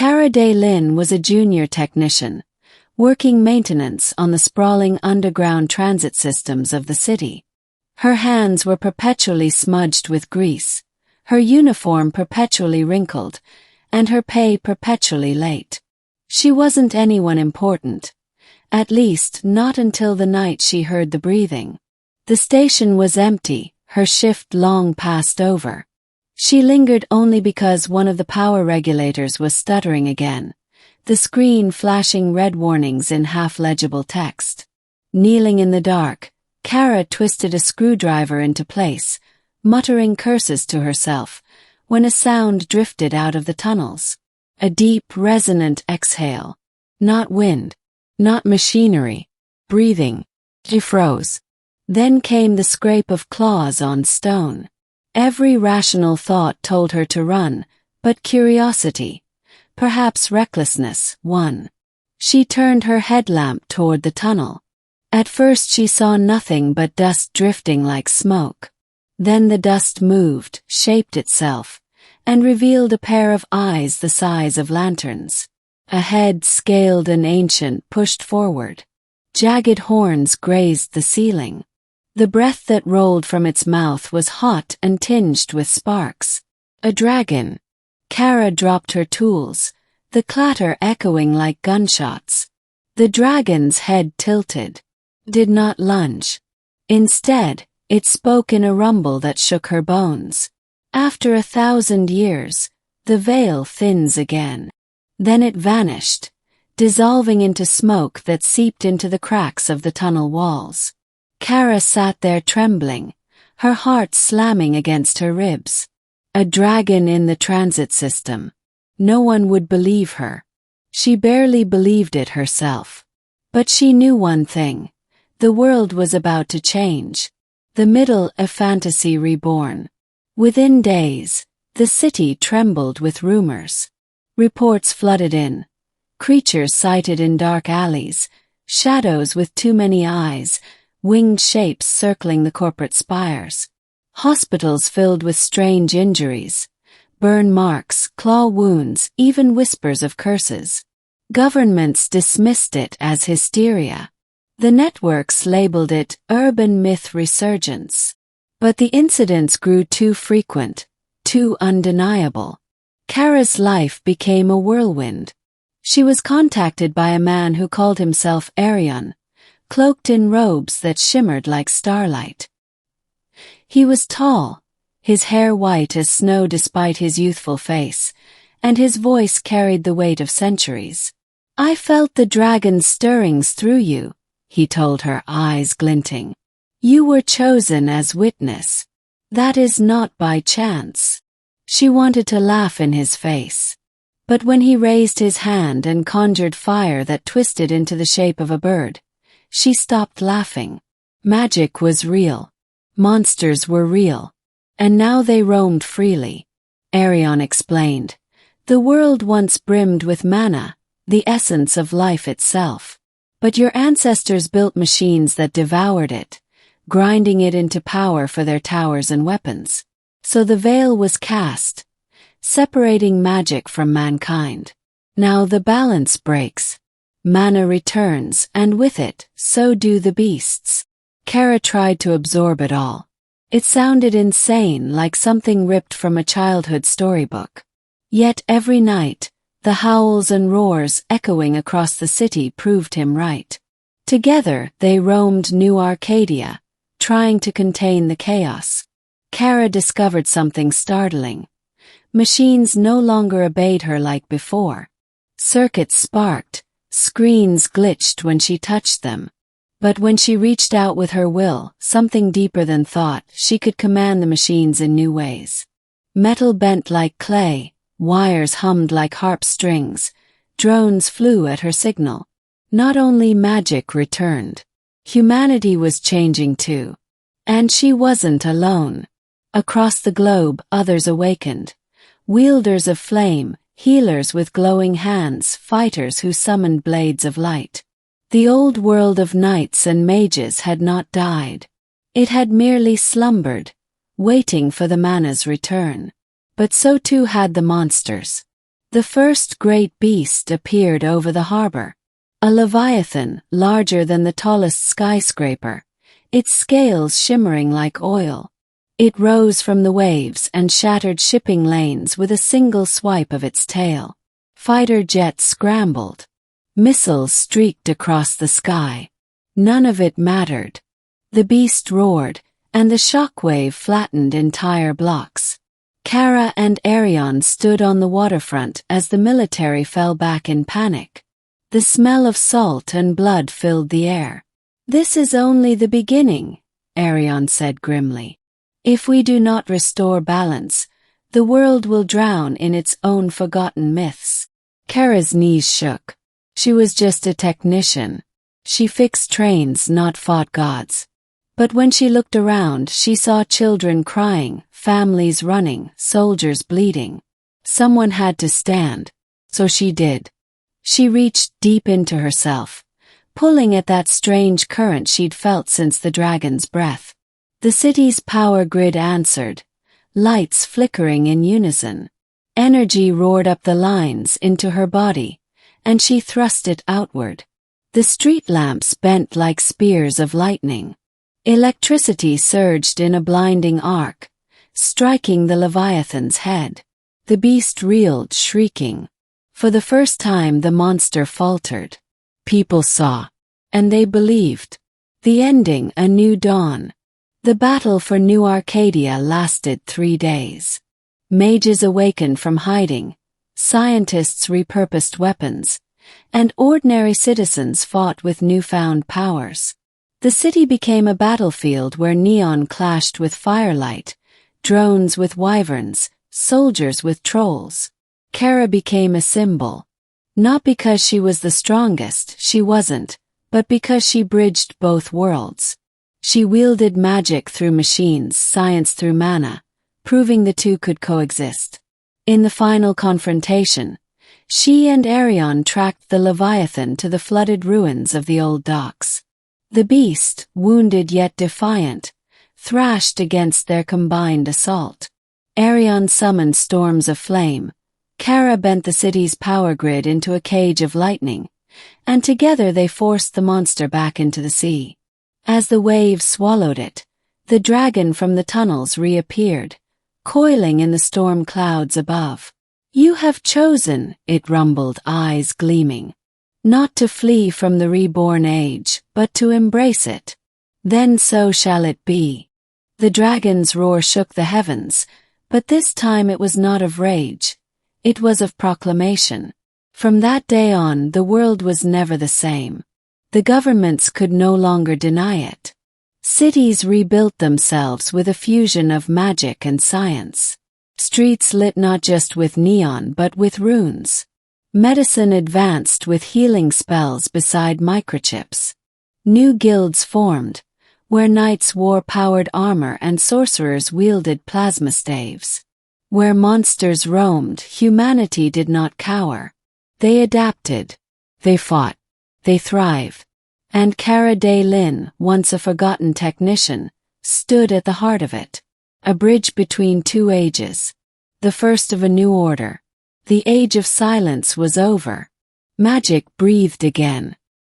Cara Lynn was a junior technician, working maintenance on the sprawling underground transit systems of the city. Her hands were perpetually smudged with grease, her uniform perpetually wrinkled, and her pay perpetually late. She wasn't anyone important, at least not until the night she heard the breathing. The station was empty, her shift long past over. She lingered only because one of the power regulators was stuttering again, the screen flashing red warnings in half-legible text. Kneeling in the dark, Cara twisted a screwdriver into place, muttering curses to herself, when a sound drifted out of the tunnels. A deep, resonant exhale. Not wind. Not machinery. Breathing. She froze. Then came the scrape of claws on stone. Every rational thought told her to run, but curiosity, perhaps recklessness, won. She turned her headlamp toward the tunnel. At first she saw nothing but dust drifting like smoke. Then the dust moved, shaped itself, and revealed a pair of eyes the size of lanterns. A head scaled and ancient pushed forward. Jagged horns grazed the ceiling. The breath that rolled from its mouth was hot and tinged with sparks. A dragon. Cara dropped her tools, the clatter echoing like gunshots. The dragon's head tilted, did not lunge. Instead, it spoke in a rumble that shook her bones. After 1,000 years, the veil thins again. Then it vanished, dissolving into smoke that seeped into the cracks of the tunnel walls. Cara sat there trembling, her heart slamming against her ribs. A dragon in the transit system. No one would believe her. She barely believed it herself. But she knew one thing. The world was about to change. The middle of Fantasy Reborn. Within days, the city trembled with rumors. Reports flooded in. Creatures sighted in dark alleys, shadows with too many eyes, winged shapes circling the corporate spires. Hospitals filled with strange injuries. Burn marks, claw wounds, even whispers of curses. Governments dismissed it as hysteria. The networks labeled it urban myth resurgence. But the incidents grew too frequent, too undeniable. Cara's life became a whirlwind. She was contacted by a man who called himself Arion, cloaked in robes that shimmered like starlight. He was tall, his hair white as snow despite his youthful face, and his voice carried the weight of centuries. "I felt the dragon's stirrings through you," he told her, eyes glinting. "You were chosen as witness. That is not by chance." She wanted to laugh in his face. But when he raised his hand and conjured fire that twisted into the shape of a bird, she stopped laughing. Magic was real. Monsters were real. And now they roamed freely. Arion explained. The world once brimmed with mana, the essence of life itself. But your ancestors built machines that devoured it, grinding it into power for their towers and weapons. So the veil was cast, separating magic from mankind. Now the balance breaks. Mana returns, and with it, so do the beasts. Cara tried to absorb it all. It sounded insane, like something ripped from a childhood storybook. Yet every night, the howls and roars echoing across the city proved him right. Together, they roamed New Arcadia, trying to contain the chaos. Cara discovered something startling. Machines no longer obeyed her like before. Circuits sparked, screens glitched when she touched them. But when she reached out with her will, something deeper than thought, she could command the machines in new ways. Metal bent like clay, wires hummed like harp strings, drones flew at her signal. Not only magic returned. Humanity was changing too. And she wasn't alone. Across the globe, others awakened. Wielders of flame, healers with glowing hands, fighters who summoned blades of light. The old world of knights and mages had not died. It had merely slumbered, waiting for the mana's return. But so too had the monsters. The first great beast appeared over the harbor. A leviathan larger than the tallest skyscraper, its scales shimmering like oil. It rose from the waves and shattered shipping lanes with a single swipe of its tail. Fighter jets scrambled. Missiles streaked across the sky. None of it mattered. The beast roared, and the shockwave flattened entire blocks. Kara and Arion stood on the waterfront as the military fell back in panic. The smell of salt and blood filled the air. "This is only the beginning," Arion said grimly. "If we do not restore balance, the world will drown in its own forgotten myths." Kara's knees shook. She was just a technician. She fixed trains, not fought gods. But when she looked around, she saw children crying, families running, soldiers bleeding. Someone had to stand. So she did. She reached deep into herself, pulling at that strange current she'd felt since the dragon's breath. The city's power grid answered, lights flickering in unison. Energy roared up the lines into her body, and she thrust it outward. The street lamps bent like spears of lightning. Electricity surged in a blinding arc, striking the leviathan's head. The beast reeled, shrieking. For the first time the monster faltered. People saw, and they believed. The ending, a new dawn. The battle for New Arcadia lasted 3 days. Mages awakened from hiding, scientists repurposed weapons, and ordinary citizens fought with newfound powers. The city became a battlefield where neon clashed with firelight, drones with wyverns, soldiers with trolls. Kara became a symbol. Not because she was the strongest, she wasn't, but because she bridged both worlds. She wielded magic through machines, science through mana, proving the two could coexist. In the final confrontation, she and Arion tracked the Leviathan to the flooded ruins of the old docks. The beast, wounded yet defiant, thrashed against their combined assault. Arion summoned storms of flame. Kara bent the city's power grid into a cage of lightning, and together they forced the monster back into the sea. As the waves swallowed it, the dragon from the tunnels reappeared, coiling in the storm clouds above. "You have chosen," it rumbled, eyes gleaming, "not to flee from the reborn age, but to embrace it. Then so shall it be." The dragon's roar shook the heavens, but this time it was not of rage. It was of proclamation. From that day on, the world was never the same. The governments could no longer deny it. Cities rebuilt themselves with a fusion of magic and science. Streets lit not just with neon but with runes. Medicine advanced with healing spells beside microchips. New guilds formed, where knights wore powered armor and sorcerers wielded plasma staves. Where monsters roamed, humanity did not cower. They adapted. They fought. They thrived. And Cara Day-Lin, once a forgotten technician, stood at the heart of it. A bridge between two ages. The first of a new order. The age of silence was over. Magic breathed again.